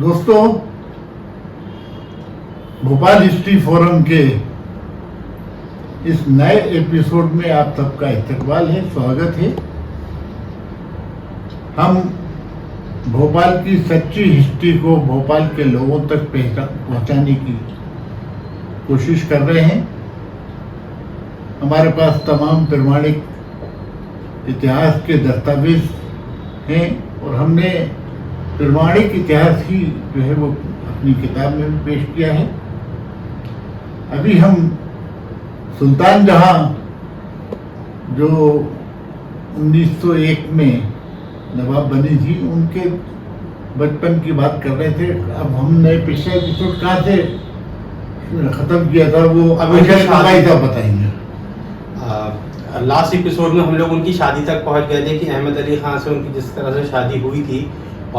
دوستوں، Bhopal history forum کے اس نئے ایپیسوڈ میں آپ سب کا استقبال ہے، سواگت ہے۔ ہم بھوپال کی سچی ہسٹری کو بھوپال کے لوگوں تک پہنچانے کی کوشش کر رہے ہیں۔ ہمارے پاس تمام پرمانک اتہاس کے دستاویز ہیں اور ہم نے پرمانک اتہاس ہی جو ہے وہ اپنی کتاب میں بھی پیش کیا ہے۔ ابھی ہم سلطان جہاں جو 1901 میں نواب بنی تھی ان کے بچپن کی بات کر رہے تھے۔ اب ہم نے پچھلے ایپیسوڈ کہاں سے ختم کیا تھا وہ ابھی صاحب بتائیں گے۔ لاسٹ ایپیسوڈ میں ہم لوگ ان کی شادی تک پہنچ گئے تھے کہ احمد علی خان سے ان کی جس طرح سے شادی ہوئی تھی،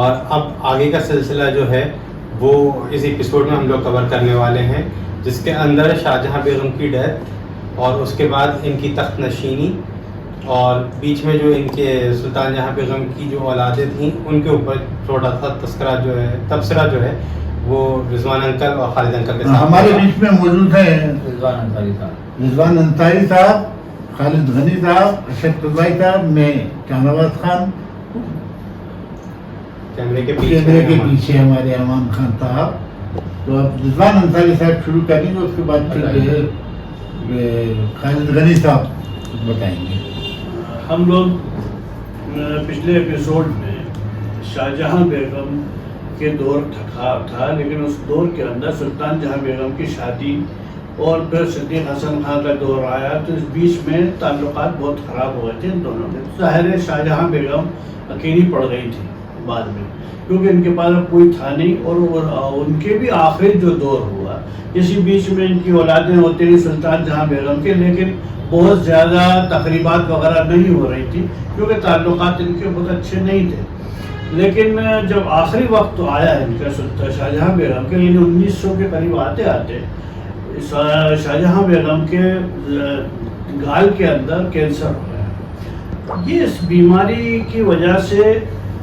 اور اب آگے کا سلسلہ جو ہے وہ اس ایپیسوڈ میں ہم لوگ کور کرنے والے ہیں، جس کے اندر شاہجہاں بیگم کی ڈیتھ اور اس کے بعد ان کی تخت نشینی، اور بیچ میں جو ان کے سلطان جہاں بیگم کی جو اولادیں تھیں ان کے اوپر تھوڑا سا تبصرہ جو ہے وہ رضوان انکل اور خالد انکل کے ساتھ ہمارے بیچ میں موجود ہیں رضوان انصاری صاحب، خالد غنی صاحب، ارشد رضائی صاحب، میں شاہنواز خان، کیمرے کے پیچھے ہمارے امام خان صاحب۔ تو اب رضوان انصاری صاحب شروع کریں گے، اس کے بعد پھر جو ہے خالد غنی صاحب بتائیں گے۔ ہم لوگ پچھلے ایپیسوڈ میں شاہجہاں بیگم کے دور تھا، لیکن اس دور کے اندر سلطان جہاں بیگم کی شادی اور پھر صدیق حسن خان کا دور آیا، تو اس بیچ میں تعلقات بہت خراب ہوئے تھے ان دونوں کے۔ ظاہر ہے شاہجہاں بیگم اکیلی پڑ گئی تھی بعد میں، کیونکہ ان کے پاس کوئی تھا نہیں، اور ان کے بھی آخری جو دور ہوا اسی بیچ میں ان کی اولادیں ہوتی رہی سلطان جہاں بیگم کے، لیکن بہت زیادہ تقریبات وغیرہ نہیں ہو رہی تھی کیونکہ تعلقات ان کے بہت اچھے نہیں تھے۔ لیکن جب آخری وقت آیا ان کا شاہجہاں بیگم کے، یعنی 1900 کے قریب آتے آتے شاہجہاں بیگم کے گال کے اندر کینسر ہو گیا۔ یہ اس بیماری کی وجہ سے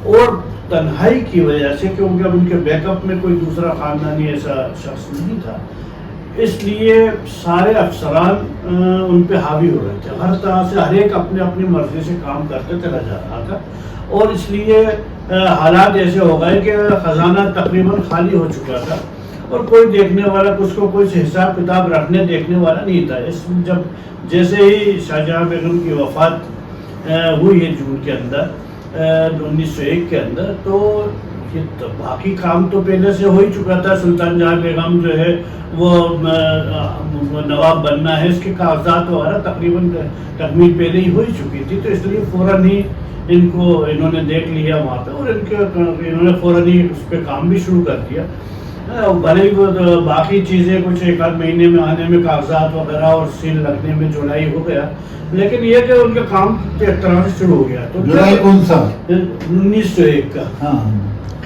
اور تنہائی کی وجہ سے، کیونکہ اب ان کے بیک اپ میں کوئی دوسرا خاندانی ایسا شخص نہیں تھا، اس لیے سارے افسران ان پہ حاوی ہو رہے تھے، ہر طرح سے ہر ایک اپنے اپنی مرضی سے کام کرتے چلا جا رہا تھا، اور اس لیے حالات ایسے ہو گئے کہ خزانہ تقریباً خالی ہو چکا تھا، اور کوئی دیکھنے والا کچھ کو کوئی حساب کتاب رکھنے دیکھنے والا نہیں تھا۔ جب جیسے ہی شاہجہاں بیگم کی وفات ہوئی ہے جون کے اندر 1901 کے اندر، تو باقی کام تو پہلے سے ہو ہی چکا تھا۔ سلطان جہاں بیگم جو ہے وہ نواب بننا ہے، اس کے کاغذات وغیرہ تقریباً تکمیل پہلے ہی ہو ہی چکی تھی، تو اس لیے فوراً ہی انہوں نے دیکھ لیا وہاں پہ، اور انہوں نے فوراً ہی اس پہ کام بھی شروع کر دیا۔ بھلے ہی وہ باقی چیزیں کچھ ایک آدھ مہینے میں آنے میں کاغذات وغیرہ اور سیل لگنے میں جولائی ہو گیا، لیکن یہ کہ ان کا کام ایک طرح سے شروع ہو گیا۔ تو جولائی کون سا؟ 1901 کا۔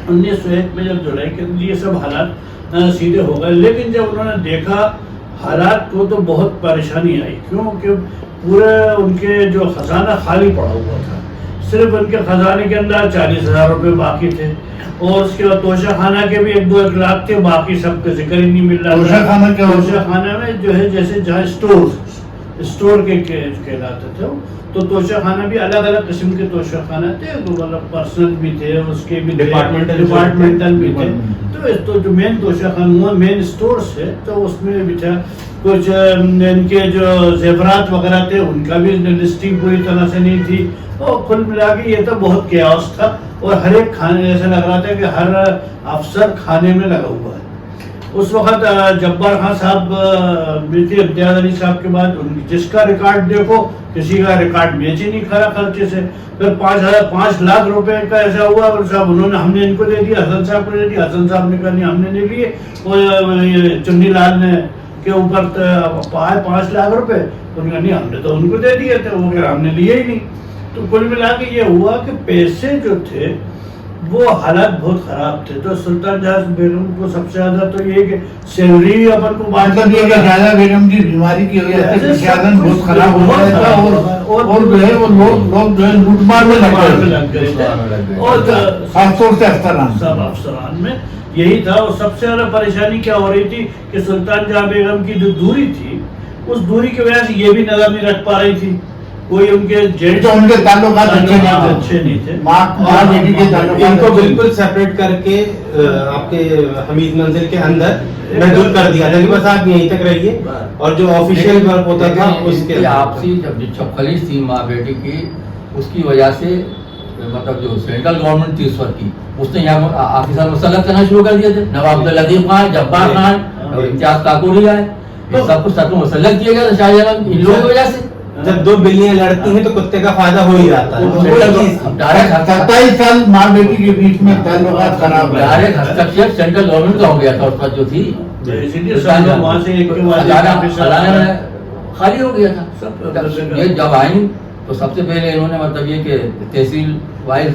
1901 میں جب جولائی کے یہ سب حالات سیدھے ہو گئے، لیکن جب انہوں نے دیکھا حالات کو تو بہت پریشانی آئی، کیونکہ پورے ان کے جو خزانہ خالی پڑا ہوا تھا، صرف ان کے خزانے کے اندر 40,000 روپے باقی تھے، اور اس کے بعد توشہ خانہ کے بھی 1-2 لاکھ تھے، باقی سب کا ذکر ہی نہیں مل رہا تھا۔ توشہ خانہ میں جو ہے جیسے جہاں اسٹور کے کہلاتے تھے، تو توشہ خانہ بھی الگ الگ قسم کے توشہ خانہ تھے، مطلب پرسنل بھی تھے، اس کے بھی ڈپارٹمنٹل بھی تھے۔ تو جو مین توشہ خانہ مین اسٹورس ہے، تو اس میں بھی تھا کچھ ان کے جو زیورات وغیرہ تھے ان کا بھی لسٹنگ پوری طرح سے نہیں تھی، اور کل ملا کے یہ تو بہت کیاس تھا، اور ہر ایک کھانے ایسا لگ رہا تھا کہ ہر افسر کھانے میں لگا ہوا ہے۔ اس وقت جبار خان صاحب ملتی امتیاز علی صاحب کے بعد جس کا ریکارڈ دیکھو کسی کا ریکارڈ میچ ہی نہیں کھڑا خرچے سے۔ پھر 5 لاکھ روپے کا ایسا ہوا، اور صاحب ہم نے ان کو دے دیا، حسن صاحب کو دے دیا، حسن صاحب نے کہا نہیں ہم نے دے لیے، اور چنی لال نے کے اوپر پائے 5 لاکھ روپے، انہوں نے کہا نہیں ہم نے تو ان کو دے دیے تھے، وہ کہ ہم نے لیے ہی نہیں۔ تو کل ملا کے یہ ہوا کہ پیسے جو تھے وہ حالات بہت خراب تھے۔ تو سلطان جہاں بیگم کو سب سے زیادہ تو یہ کہ سیلری اپن کو شاہجہاں بیگم کی بیماری کی وجہ سے قیادت بہت خراب ہو گیا تھا، اور جو ہے وہ لوگ جو ہے لوٹ مار میں لگ گئے، اور خاص طور سے افسران سب افسران میں یہی تھا. اور سب سے زیادہ پریشانی کیا ہو رہی تھی کہ سلطان جہاں بیگم کی جو دوری تھی اس دوری کی وجہ سے یہ بھی نظر نہیں رکھ پا رہی تھی کوئی ان کے تو ان کے تعلقات اچھے نہیں تھے. ان کو بالکل سیپریٹ کر کے آپ کے حمید منزل کے اندر محدود کر دیا تھا کہ بس آپ یہیں تک رہیے, اور جو آفیشیل ورک ہوتا تھا اس کے آپسی جب خلیج تھی ماں بیٹی کی, اس کی وجہ سے مطلب جو سینٹرل گورنمنٹ تھی اس وقت کی, اس نے یہاں آفیسر مسلط کرنا شروع کر دیا تھے. نواب لطیف خان, جبار خان اور امتیاز کاکوری آئے, سب کچھ سب کو مسلط کیا گیا شاہ جہاں ان لوگوں کی وجہ سے. جب دو بلیاں لڑتی ہیں تو کتے کا فائدہ ہو ہی جاتا ہے. 27 سال ماں بیٹی کے بیچ میں تعلقات خراب رہے. ڈائریکٹ ہستکشیپ سینٹرل گورنمنٹ کا ہو گیا تھا اس وقت جو تھی, وہاں سے ایک خالی ہو گیا تھا. یہ جب آئیں تو سب سے پہلے انہوں نے مطلب یہ کہ تحصیل وائز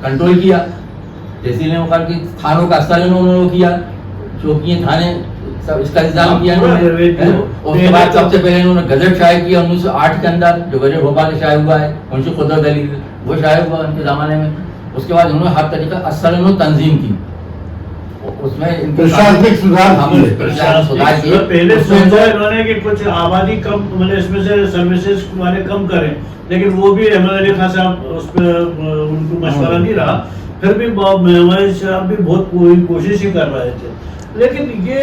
کنٹرول کیا, تحصیل نے مقرر کی, تھانوں کا اثر انہوں نے کیا, چوکیاں تھانے سب اس کا انتظام کیا انہوں نے. اس کے بعد سب سے پہلے انہوں نے گزٹ شائع کیا 1908 کے اندر, جو گزٹ بھوپال سے شائع ہوا ہے, منشی قدرت علی وہ شائع ہوا ان کے زمانے میں. اس کے بعد انہوں نے ہر طریقہ اثر انہوں نے تنظیم کی, اس میں پرشاسنک سدھار کیے. پہلے سوچا انہوں نے کہ کچھ آبادی کم, مطلب اس میں سے سروسز والے کم کریں, لیکن وہ بھی احمد علی خان صاحب اس پہ ان کو مشورہ نہیں رہا. پھر بھی محمد صاحب بھی بہت پوری کوشش ہی کر رہے تھے. لیکن یہ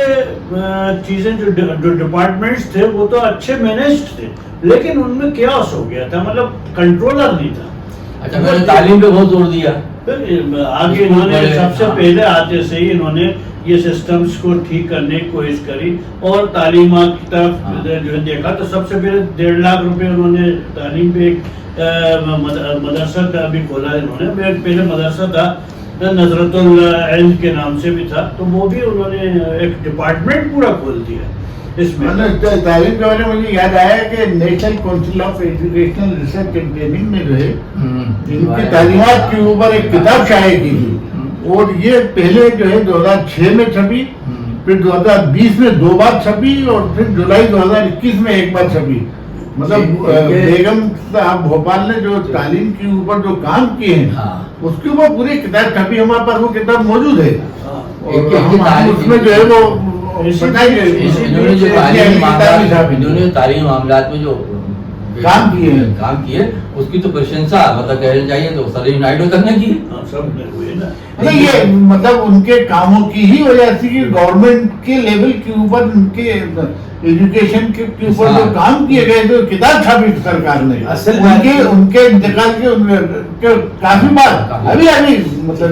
چیزیں جو ڈپارٹمنٹس تھے وہ تو اچھے مینیجڈ تھے, لیکن ان میں کیاس ہو گیا تھا, مطلب کنٹرولر نہیں تھا. اچھا, میں نے تعلیم پہ بہت زور دیا. پھر آگے انہوں نے سب سے پہلے آتے سے ہی انہوں نے یہ سسٹمز کو ٹھیک کرنے کی کوشش کری, اور تعلیمات کی طرف جو ہے دیکھا تو سب سے پہلے 1.5 لاکھ روپے انہوں نے تعلیم پہ ایک مدرسہ کا بھی کھولا. انہوں نے پہلے مدرسہ تھا نظرت العلم کے نام سے بھی تھا, تو وہ بھی انہوں نے ایک ڈپارٹمنٹ پورا کھول دیا. اس میں تعلیم کے بارے میں مجھے یاد آیا کہ national council of educational research and training میں جو ہے ان کی تعلیمات کے اوپر ایک کتاب شائع کی تھی, اور یہ پہلے جو ہے 2006 میں چھپی, پھر 2020 میں 2 بار چھپی, اور پھر جولائی 2021 میں 1 بار چھپی. مطلب بیگم صاحب بھوپال نے جو تعلیم کے اوپر جو کام کیے ہیں اس کے اوپر پوری کتاب چھپی, ہمارے پاس وہ کتاب موجود ہے, اور اس میں جو ہے وہ تعلیمی معاملات میں جو کام کیے اس کی تو پرشنسا مطلب کہنا چاہیے تو سلیم نائیڈو تک نے کی. نہیں, یہ مطلب ان کے کاموں کی ہی وجہ سے کہ گورنمنٹ کے لیول کے اوپر ان کے ایجوکیشن کے اوپر جو کام کیے گئے جو کتاب چھاپی سرکار نے, ان کے انتقال کے کافی بار ابھی مطلب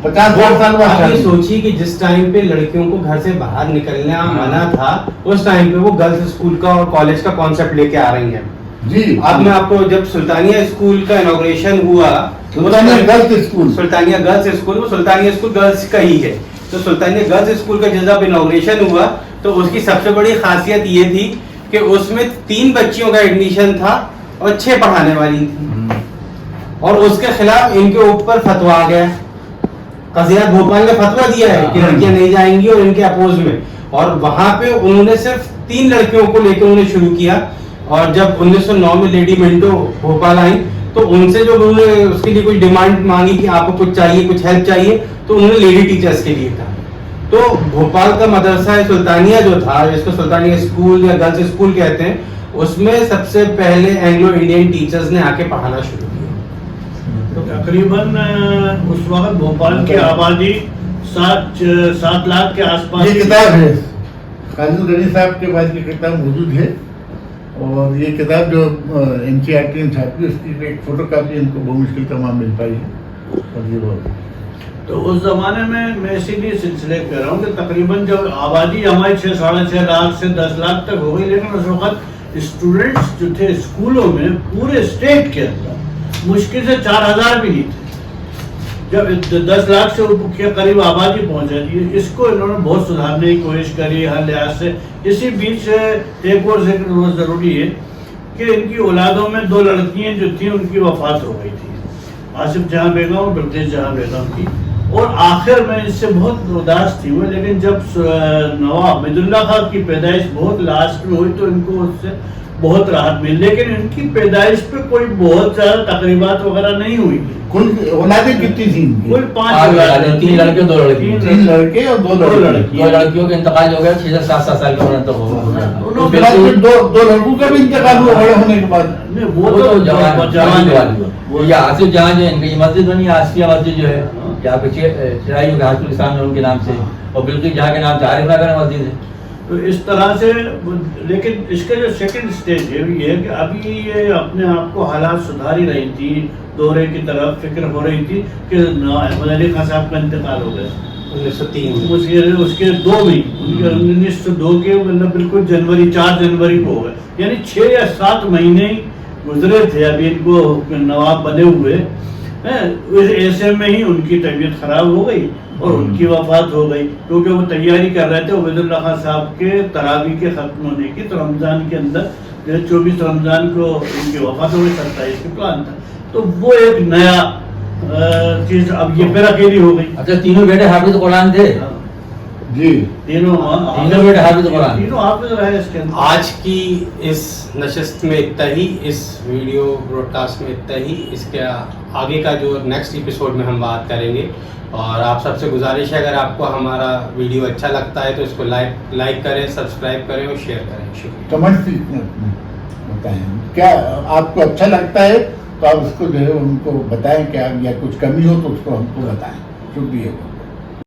50 سال بعد آپ یہ سوچیے کہ جس ٹائم پہ لڑکیوں کو گھر سے باہر نکلنا منع تھا, اس ٹائم پہ وہ گرلز اسکول کا اور کالج کا کانسیپٹ لے کے آ رہی ہیں. جی, اب میں آپ کو جب سلطانیہ اسکول کا انوگریشن ہوا, سلطانیہ گرلز اسکول وہ سلطانیہ اسکول گرلز کا ہی ہے, تو سلطانیہ گرلز اسکول کا جب انوگریشن ہوا تو اس کی سب سے بڑی خاصیت یہ تھی کہ اس میں 3 بچیوں کا ایڈمیشن تھا اور 6 پڑھانے والی تھی, اور اس کے خلاف ان کے اوپر فتوا آ گیا. قضیات بھوپال نے فتوا دیا ہے کہ لڑکیاں نہیں جائیں گی, اور ان کے اپوز میں, اور وہاں پہ انہوں نے صرف 3 لڑکیوں کو لے کے انہوں نے شروع کیا. اور جب 1909 میں لیڈی منٹو بھوپال آئیں تو ان سے جو انہوں نے اس کے لیے کچھ ڈیمانڈ مانگی کہ آپ کو کچھ چاہیے, کچھ ہیلپ چاہیے, تو انہوں نے لیڈی ٹیچرز کے لیے کہا. تو بھوپال کا مدرسہ سلطانیہ جو تھا, جس کو سلطانیہ اسکول یا گرلز اسکول کہتے ہیں, اس میں سب سے پہلے اینگلو انڈین ٹیچرز نے آ کے پڑھانا شروع کیا. تقریباً اس وقت بھوپال کی آبادی 7 لاکھ کے آس پاس. یہ کتاب ہے خالد غنی صاحب کے پاس, یہ کتاب موجود ہے, اور یہ کتاب جو NCERT نے چھاپی اس کی ایک فوٹو کاپی ان کو بہت مشکل تمام مل پائی ہے. اور یہ تو اس زمانے میں اسی لیے سلسلے کہہ رہا ہوں کہ تقریباً جب آبادی ہماری 6-6.5 لاکھ سے 10 لاکھ تک ہو گئی, لیکن اس وقت اسٹوڈنٹس جو تھے اسکولوں میں پورے اسٹیٹ کے اندر مشکل سے 4000 بھی نہیں تھے. جب 10 لاکھ سے قریب آبادی پہنچ جاتی ہے, اس کو انہوں نے بہت سدھارنے کی کوشش کری ہر لحاظ سے. اسی بیچ ایک اور ذکر بہت ضروری ہے کہ ان کی اولادوں میں 2 لڑکیاں جو تھیں ان کی وفات ہو گئی تھی, آصف جہاں بیگم اور بلقیس جہاں بیگم کی, اور آخر میں اس سے بہت اداس تھی وہ. لیکن جب نواب حمید اللہ خان کی پیدائش بہت لاسٹ میں ہوئی تو ان کو اس سے بہت راحت ملی، لیکن ان کی پیدائش پہ کوئی بہت زیادہ تقریبات وغیرہ نہیں ہوئی تھی. کل اولادیں کتنی تھیں ان کی؟ کوئی 5 اولادیں، 3 لڑکے 2 لڑکی. 3 لڑکے اور 2 لڑکی. 2 لڑکیوں کا انتقال ہو گیا 6-7 سال کے عمر تک ہو گیا. اس کے بعد پھر 2 لڑکوں کا بھی انتقال ہوا بڑے ہونے کے بعد. وہ تو جوان یہ آصف جہاں جو ہے ان کی یہ مسجد بنی ہے، آصفیہ مسجد جو ہے جہاں پہ چرائی ہو گیا حاجی الاسلام ان کے نام سے، اور بالکل جہاں کے نام سے عارف نگر مسجد ہے. تو اس طرح سے. لیکن اس کا جو سیکنڈ سٹیج ہے یہ ہے کہ ابھی یہ اپنے آپ کو حالات سدھار ہی رہی تھی، دورے کی طرف فکر ہو رہی تھی کہ احمد علی خان صاحب کا انتقال ہو گیا 1903 اس کے 2 میں 1902 کے بالکل جنوری 4 جنوری کو ہو گئے، یعنی 6 یا 7 مہینے گزرے تھے ابھی ان کو نواب بنے ہوئے. ایسے میں ہی ان کی طبیعت خراب ہو گئی اور ان کی وفات ہو گئی، کیونکہ وہ تیاری کر رہے تھے عبید اللہ خان صاحب کے تراویح کے ختم ہونے کی. تو رمضان کے اندر 24 رمضان کو ان کی وفات ہو گئی، 27 کا پلان تھا. تو وہ ایک نیا چیز اب یہ پھر اکیلی ہو گئی. اچھا تینوں بیٹے حافظ قرآن تھے؟ جی تینوں بیٹے حافظ قرآن. تینوں حافظ رہے اس کے اندر. آج کی اس نشست میں اتنا ہی، اس ویڈیو براڈ کاسٹ میں اتنا ہی. اس کے آگے کا جو نیکسٹ ایپیسوڈ میں ہم بات کریں گے. اور آپ سب سے گزارش ہے اگر آپ کو ہمارا ویڈیو اچھا لگتا ہے تو اس کو لائک کریں، سبسکرائب کریں اور شیئر کریں. شکریہ. کمنٹ بتائیں کیا آپ کو اچھا لگتا ہے تو آپ اس کو جو ہے ان کو بتائیں کہ یا کچھ کمی ہو تو اس کو ہم کو بتائیں. شکریہ.